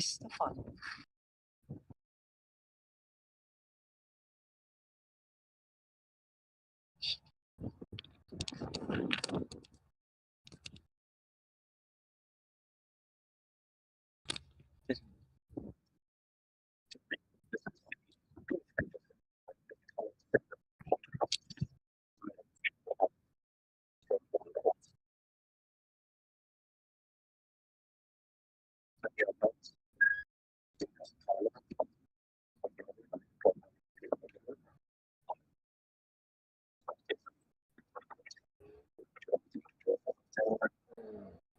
Stefan.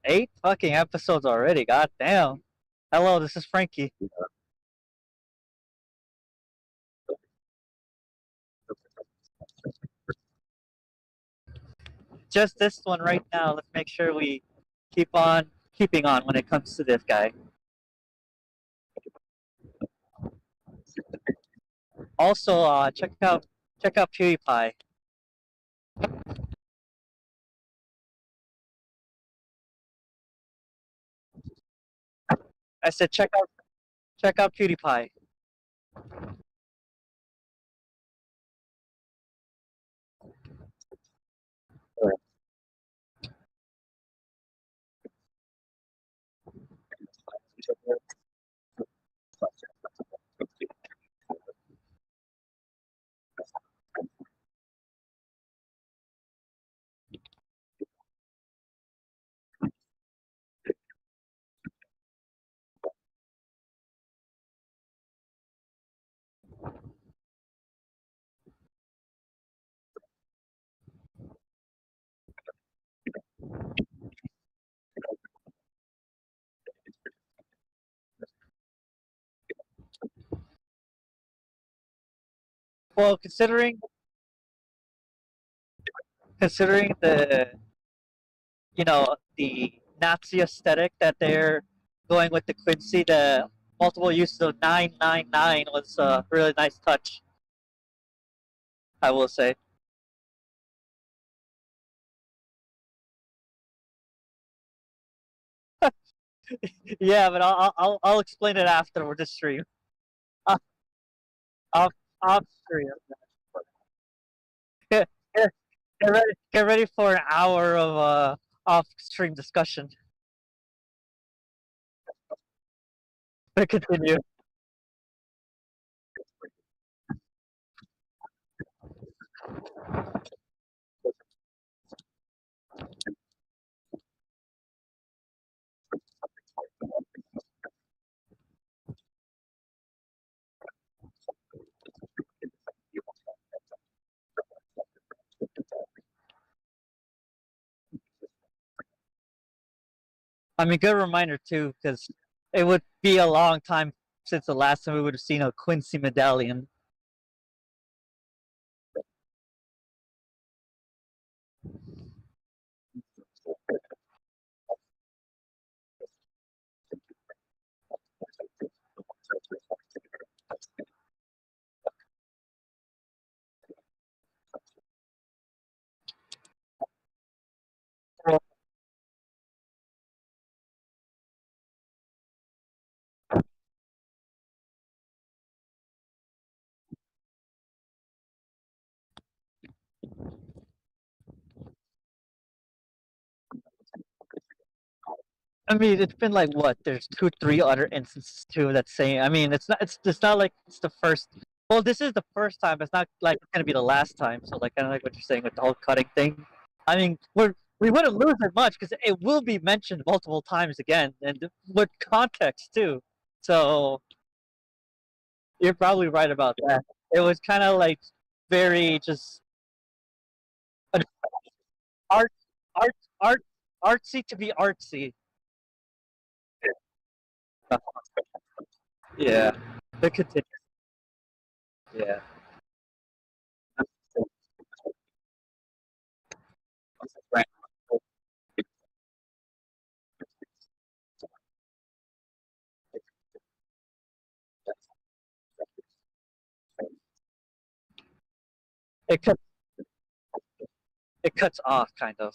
Eight fucking episodes already. God damn. Hello, this is Frankie. Just this one right now. Let's make sure we keep on keeping on when it comes to this guy. Also, check out PewDiePie. I said check out PewDiePie. Well, considering the Nazi aesthetic that they're going with the Quincy, the multiple uses of 999 was a really nice touch, I will say. Yeah, but I'll explain it after the stream. Off off off stream. Get, get ready for an hour of off stream discussion. Continue. I mean, good reminder too, because it would be a long time since the last time we would have seen a Quincy medallion. I mean, it's been like what? There's two, three other instances too that's saying. I mean, it's not. It's not like it's the first. Well, this is the first time. It's not like it's gonna be the last time. So, like, kind of like what you're saying with the whole cutting thing. I mean, we wouldn't lose it much because it will be mentioned multiple times again, and with context too. So you're probably right about that. It was kind of like very just art, art, art, artsy to be artsy. Yeah, but continue. Yeah. It cuts it cuts off kind of.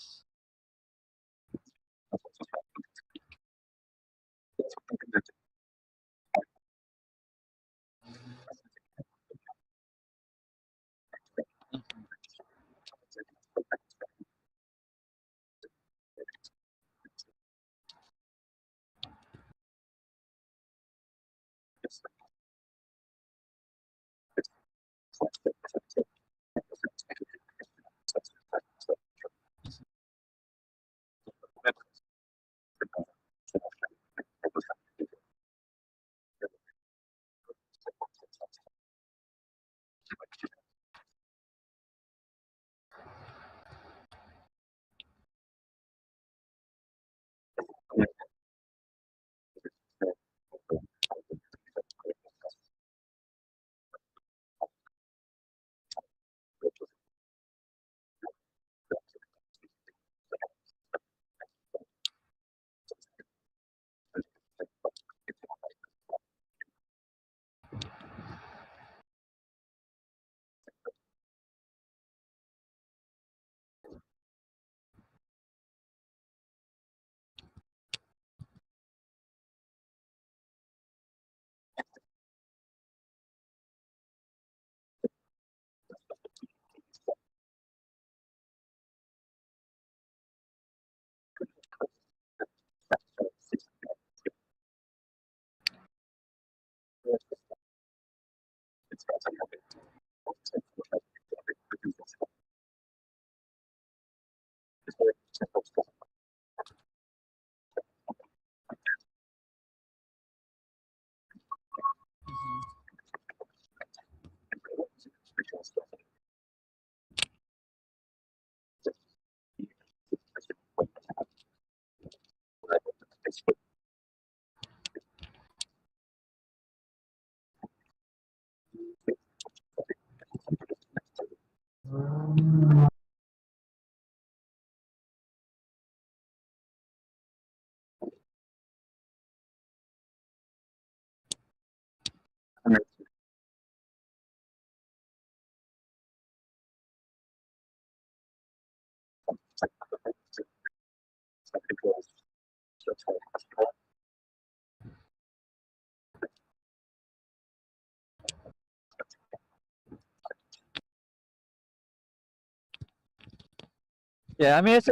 Yeah, I mean it's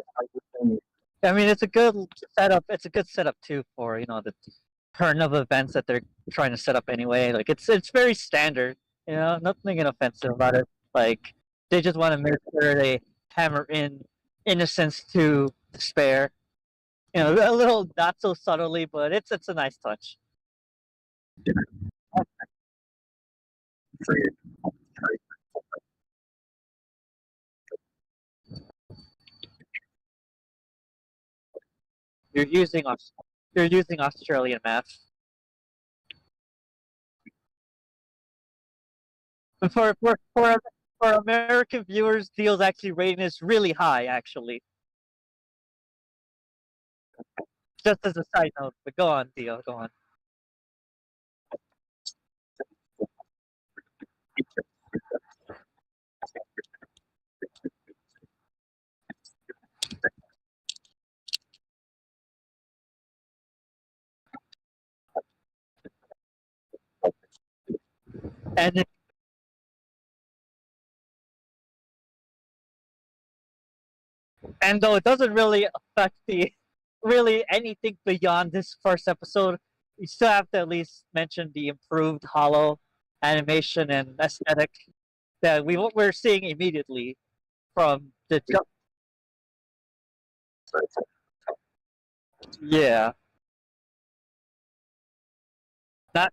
a good setup. It's a good setup too for the turn of events that they're trying to set up anyway. Like it's very standard. Nothing offensive about it. Like they just want to make sure they hammer in innocence to despair. A little not so subtly, but it's a nice touch. You're using you're using Australian math. But for American viewers, Theo's actually rating is really high. Actually, just as a side note. But go on, Theo. Go on. And though it doesn't really affect the really anything beyond this first episode, you still have to at least mention the improved hollow animation and aesthetic that we're seeing immediately from the yeah. Not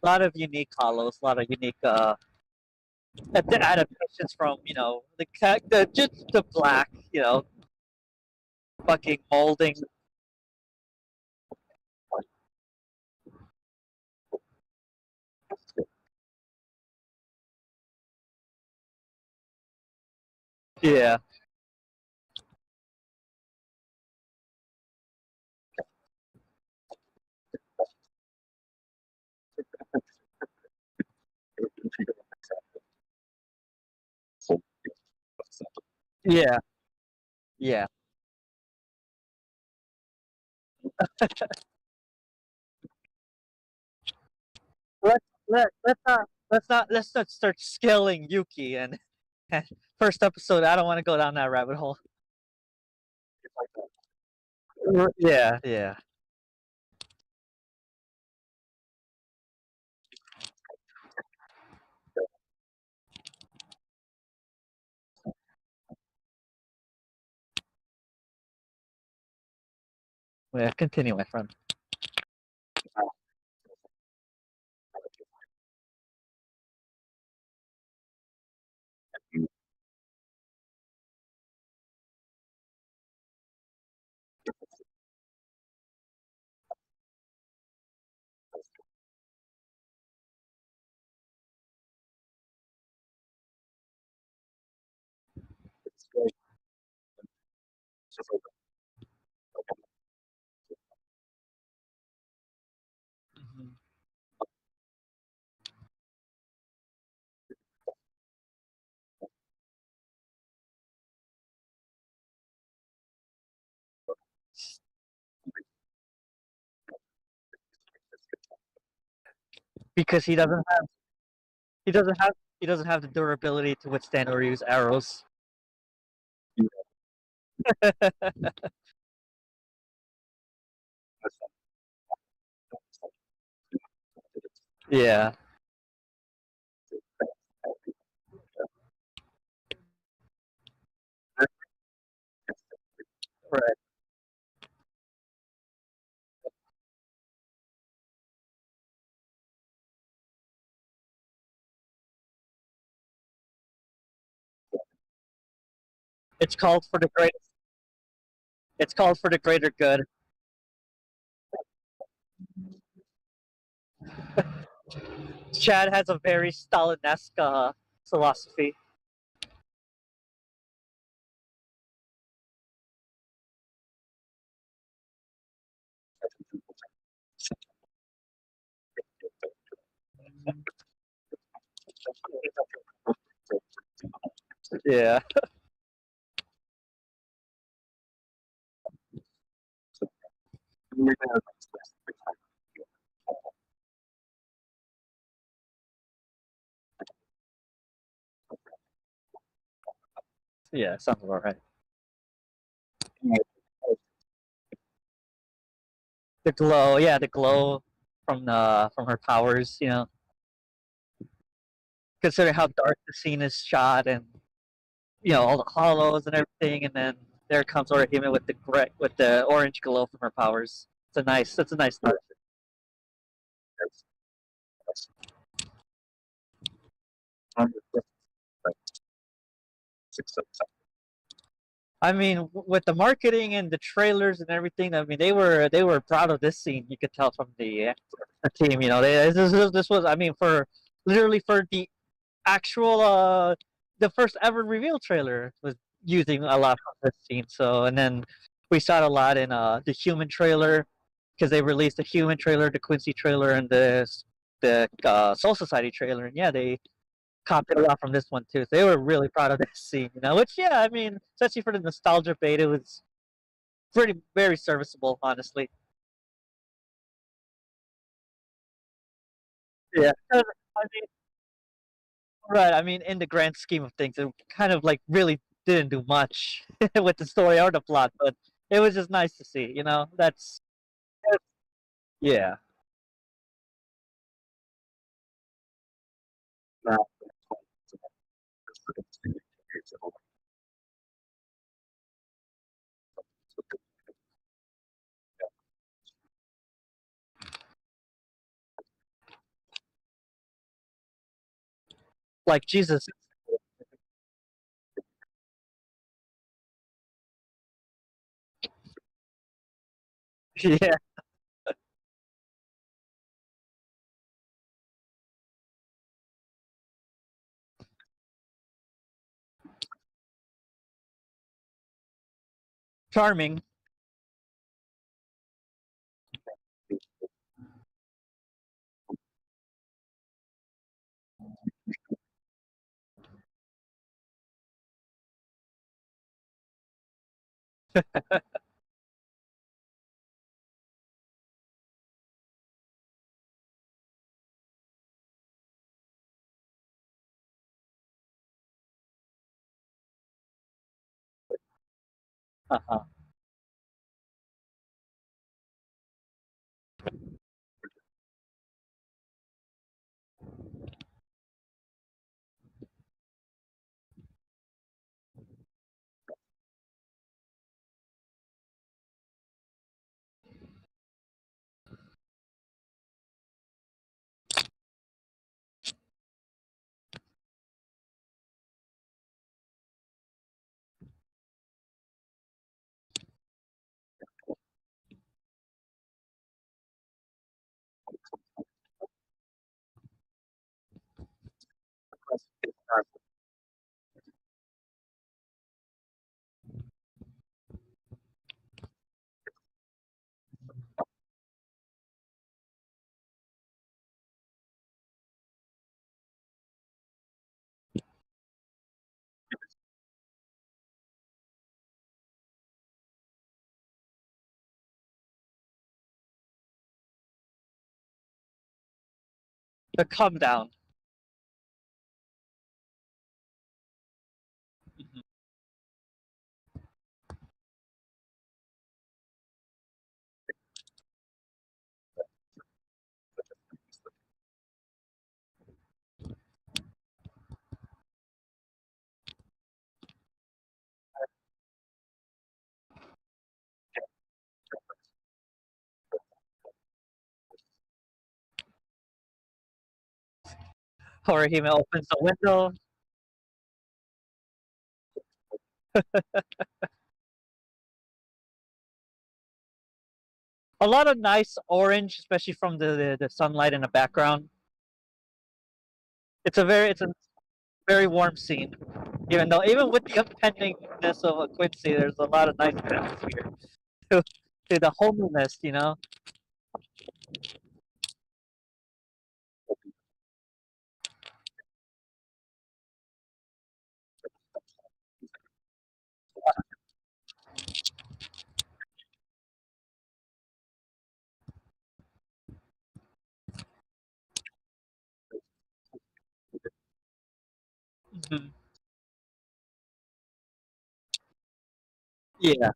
a lot of unique hollows, a lot of unique adaptations from the just the black, fucking molding. Yeah, yeah, yeah. Let's let's not start scaling Yuki and First episode, I don't want to go down that rabbit hole. Yeah, yeah. Yeah, continue, my friend. Mhm. Because he doesn't have he doesn't have the durability to withstand or use arrows. Yeah, right. It's called for the great. It's called for the greater good. Chad has a very Stalinesque philosophy. Yeah, yeah, sounds about right. The glow, yeah, the glow from her powers. Considering how dark the scene is shot, and all the hollows and everything, and then there comes Orihime with the orange glow from her powers. It's a nice touch. I mean, with the marketing and the trailers and everything, I mean, they were proud of this scene. You could tell from the team. This was, I mean, for literally for the actual the first ever reveal trailer was using a lot from this scene. So, and then we saw it a lot in the human trailer, because they released the human trailer, the Quincy trailer, and the Soul Society trailer. And yeah, they copied a lot from this one too. So they were really proud of this scene. Which, yeah, I mean, especially for the nostalgia bait, it was pretty very serviceable, honestly. Yeah. I mean, right. I mean, in the grand scheme of things, it kind of like really didn't do much with the story or the plot, but it was just nice to see. Yeah. Like Jesus. Yeah. Charming. Uh-huh. The come down. Mhm. Horihime opens the window. A lot of nice orange, especially from the sunlight in the background. It's a very warm scene. Even with the impendingness of a Quincy, there's a lot of nice atmosphere to, to the homeliness, you know. Mhm. Yeah.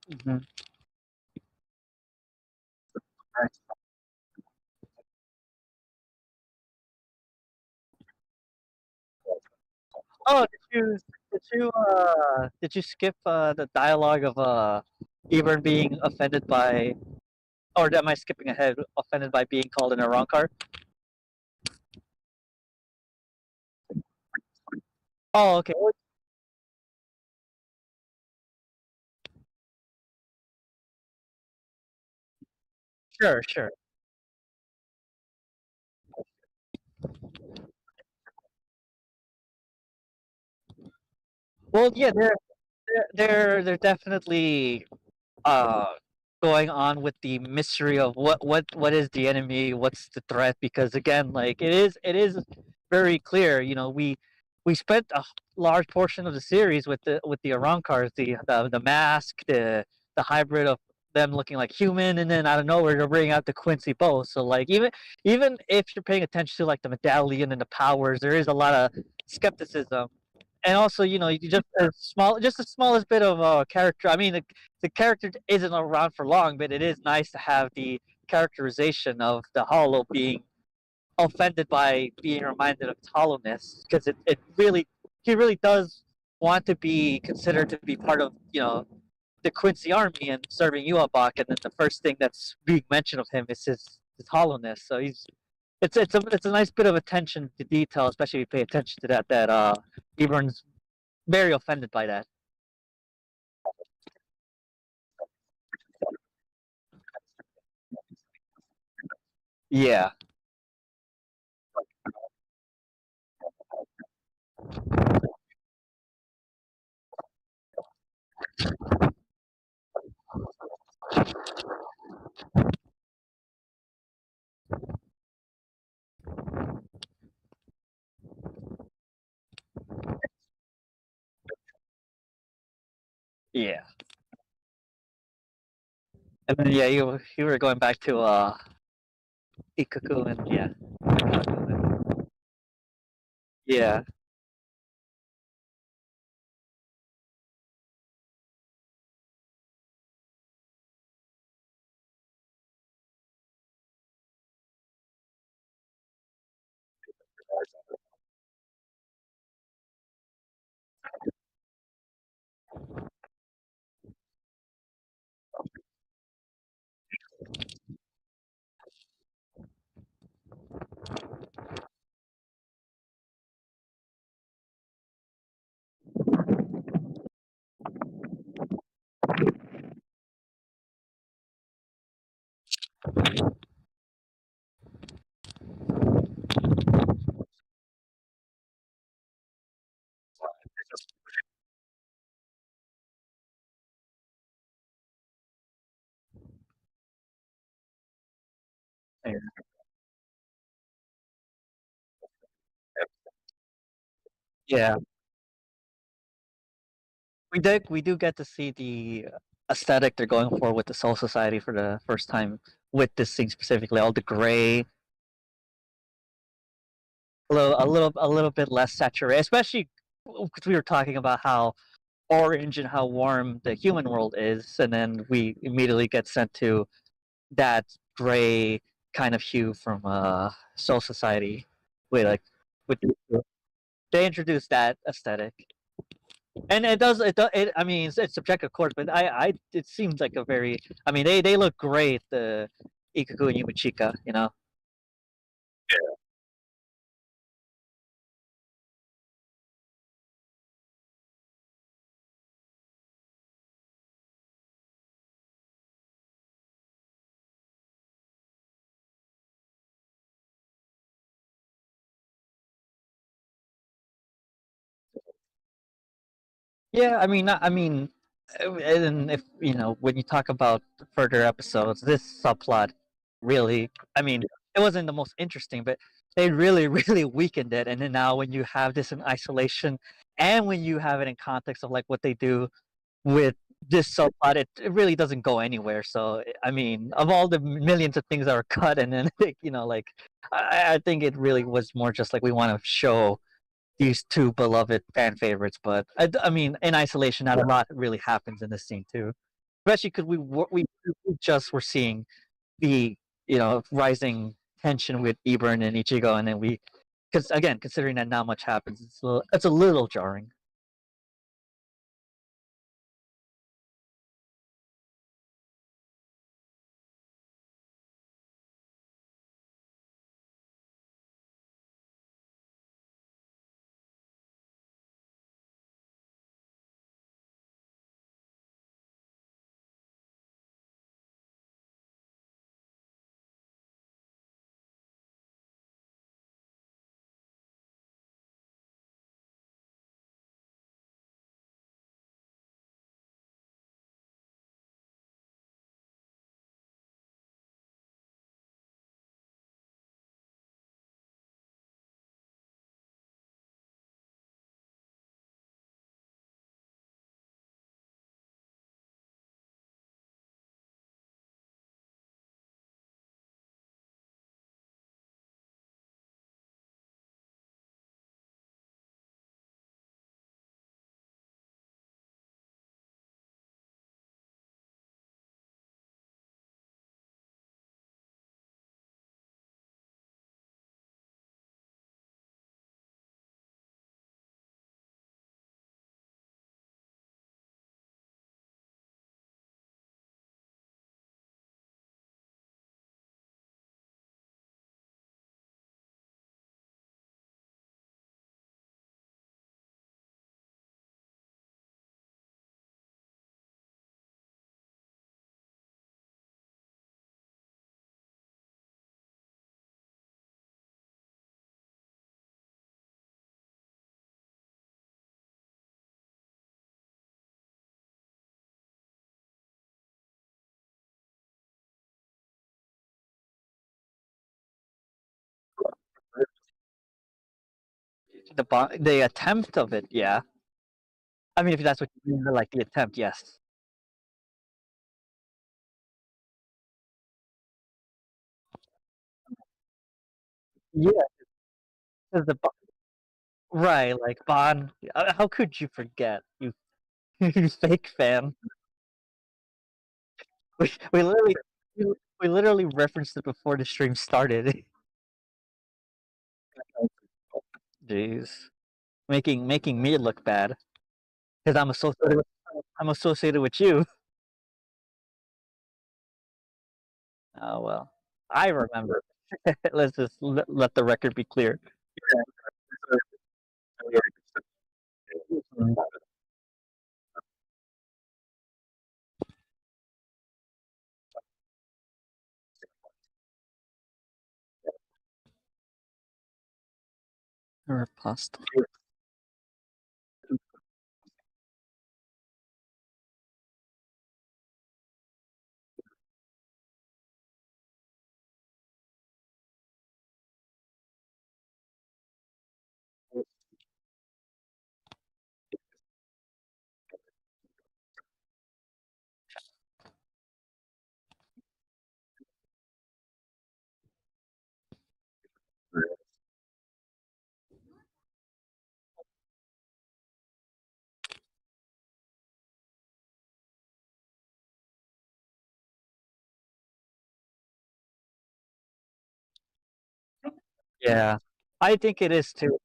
Mhm. Oh, did you skip the dialogue of Ebern being offended by, or am I skipping ahead? Offended by being called an Arankar? Oh, okay. Well, sure, sure. Well, yeah, they're definitely uh going on with the mystery of what is the enemy, what's the threat, because again, like it is very clear, we spent a large portion of the series with the Arankars, the mask, the hybrid of them looking like human, and then out of nowhere they're bringing out the Quincy bow. So like even if you're paying attention to like the medallion and the powers, there is a lot of skepticism. And also, you just the smallest bit of character. I mean, the character isn't around for long, but it is nice to have the characterization of the Hollow being offended by being reminded of its hollowness, because it really he really does want to be considered to be part of the Quincy army and serving Uabach, and then the first thing that's being mentioned of him is his hollowness. So it's a nice bit of attention to detail, especially if you pay attention to that Ebron's very offended by that. Yeah, yeah. And then yeah, you were going back to Ikaku and yeah. Yeah. Yeah. We do get to see the aesthetic they're going for with the Soul Society for the first time with this scene specifically. All the gray, a little bit less saturated, especially because we were talking about how orange and how warm the human world is, and then we immediately get sent to that gray kind of hue from Soul Society. Wait, like with they introduced that aesthetic, and I mean, it's subjective, of course, but it seems like a very. I mean, they look great. The Ikaku and Yumachika, you know. Yeah, I mean, and if when you talk about further episodes, this subplot really, I mean, it wasn't the most interesting, but they really, really weakened it. And then now, when you have this in isolation, and when you have it in context of like what they do with this subplot, it really doesn't go anywhere. So, I mean, of all the millions of things that are cut, and then like, I think it really was more just like we want to show these two beloved fan favorites. But I mean, in isolation, not a lot really happens in this scene too. Especially because we just were seeing the rising tension with Ebern and Ichigo, and then because again, considering that not much happens, it's a little jarring. the attempt of it, yeah. I mean, if that's what you mean, like the attempt, yes. Yeah, 'cause right, like Bond. How could you forget? You, you fake fan. We literally we, we literally referenced it before the stream started. Jeez, making me look bad because I'm associated with you. Oh well, I remember. Let's just let the record be clear. Mhm. Or pasta. Yeah, I think it is too.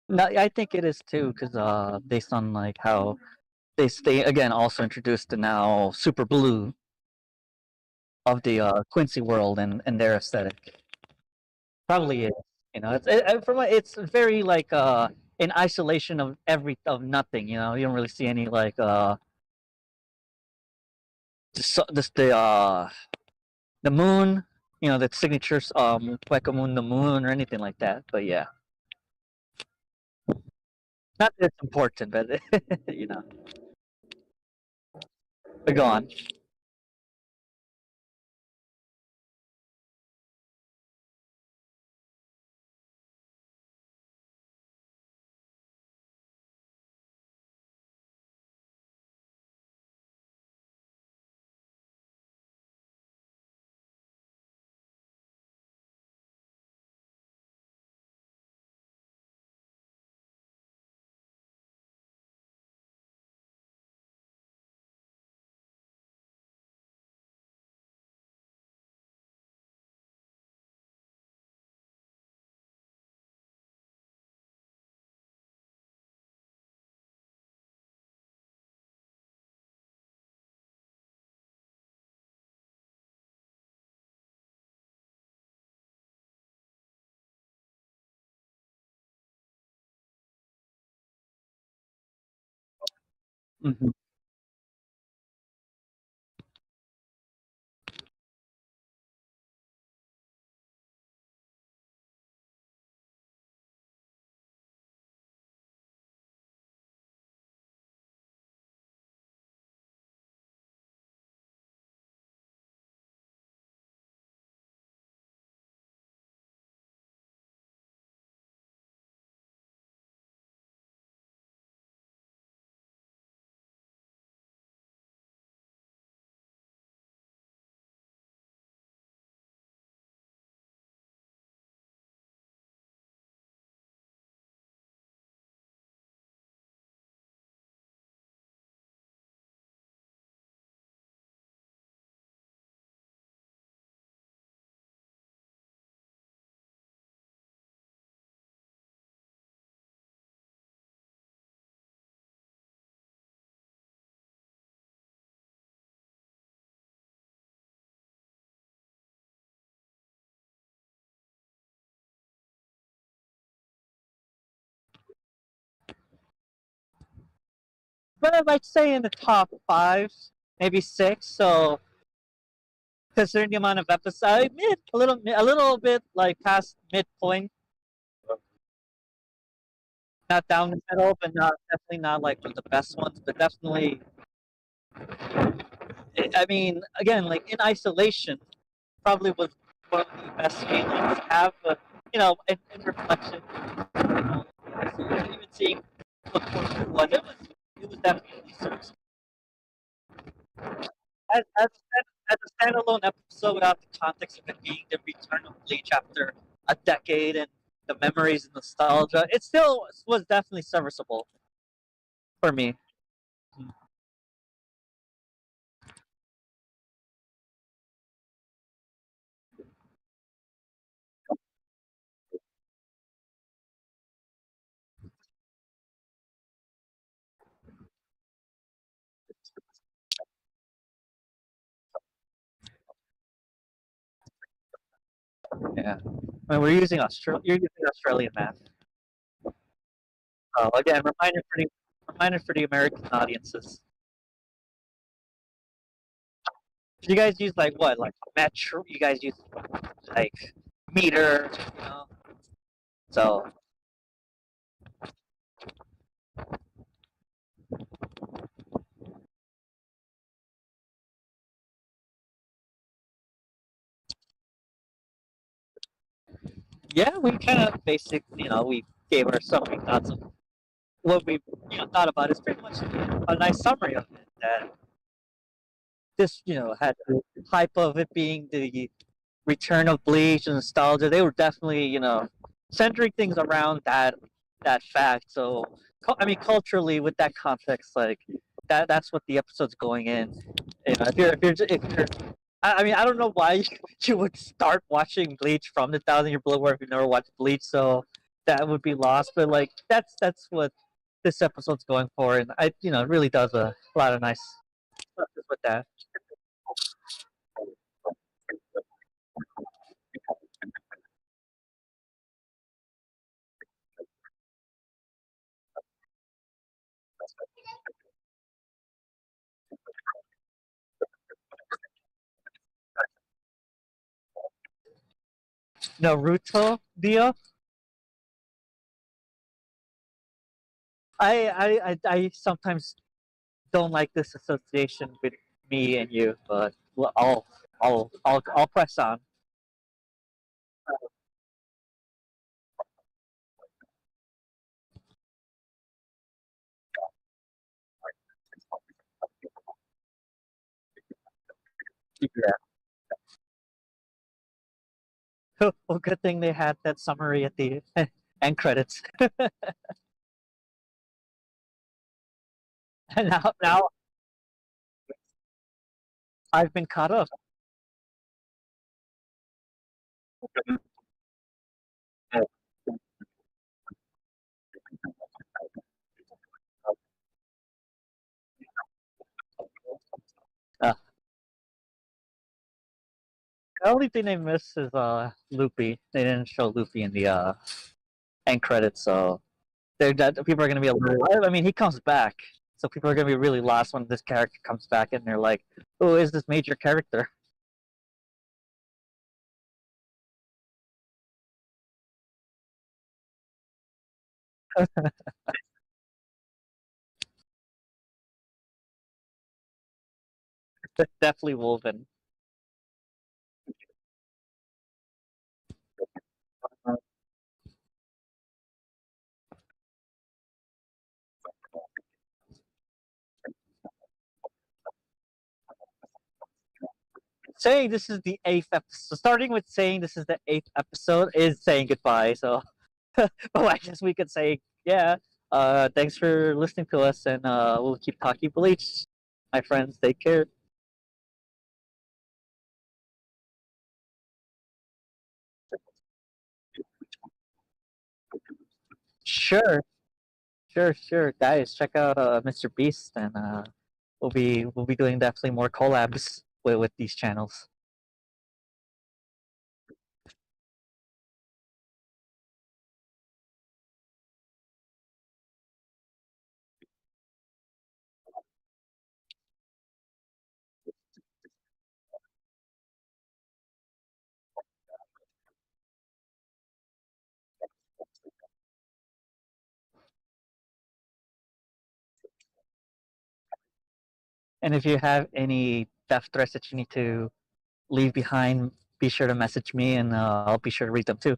No, I think it is too, because based on like how they again also introduced the now super blue of the Quincy world and their aesthetic. Probably is. You know, it's very like in isolation of nothing. You know, you don't really see any like the moon. You know, the signatures Hueco Moon, the moon, or anything like that. But yeah, not that it's important, but you know, but go on. Mhm. But I might say in the top five, maybe six. So considering the amount of episodes, a little bit like past midpoint, not down the middle, but not definitely not like one of the best ones, but definitely. I mean, again, like in isolation, probably was one of the best feelings to have. But in reflection, so even seeing what Court was, it was definitely serviceable. As a standalone episode without the context of it being the return of Bleach after a decade and the memories and nostalgia, it still was definitely serviceable for me. Yeah. I mean, you're using Australian math. Oh, again, reminder for the American audiences. You guys use like what? Like metro? You guys use like meter? You know? So yeah, we kind of we gave our summary thoughts of what we thought about. It's pretty much a nice summary of it. That this had the hype of it being the return of Bleach and nostalgia. They were definitely centering things around that fact. So I mean, culturally, with that context, like that's what the episode's going in. If you're I mean, I don't know why you would start watching Bleach from the Thousand Year Blood War if you never watched Bleach, so that would be lost. But like, that's what this episode's going for, and it really does a lot of nice stuff with that. Naruto Dio. I sometimes don't like this association with me and you, but well, I'll press on. Yeah. Well, good thing they had that summary at the end credits. And now I've been caught up. Uh, the only thing they missed is Luffy. They didn't show Luffy in the end credits, so people are gonna be a little. I mean, he comes back, so people are gonna be really lost when this character comes back, and they're like, "Who is this major character?" Definitely Wolven. Saying this is the eighth episode, starting with saying this is the eighth episode is saying goodbye. So, oh, I guess we could say, yeah. Thanks for listening to us, and we'll keep talking Bleach, my friends. Take care. Sure, sure, guys. Check out Mr. Beast, and we'll be doing definitely more collabs with these channels. And if you have any death threats that you need to leave behind, be sure to message me, and I'll be sure to read them too.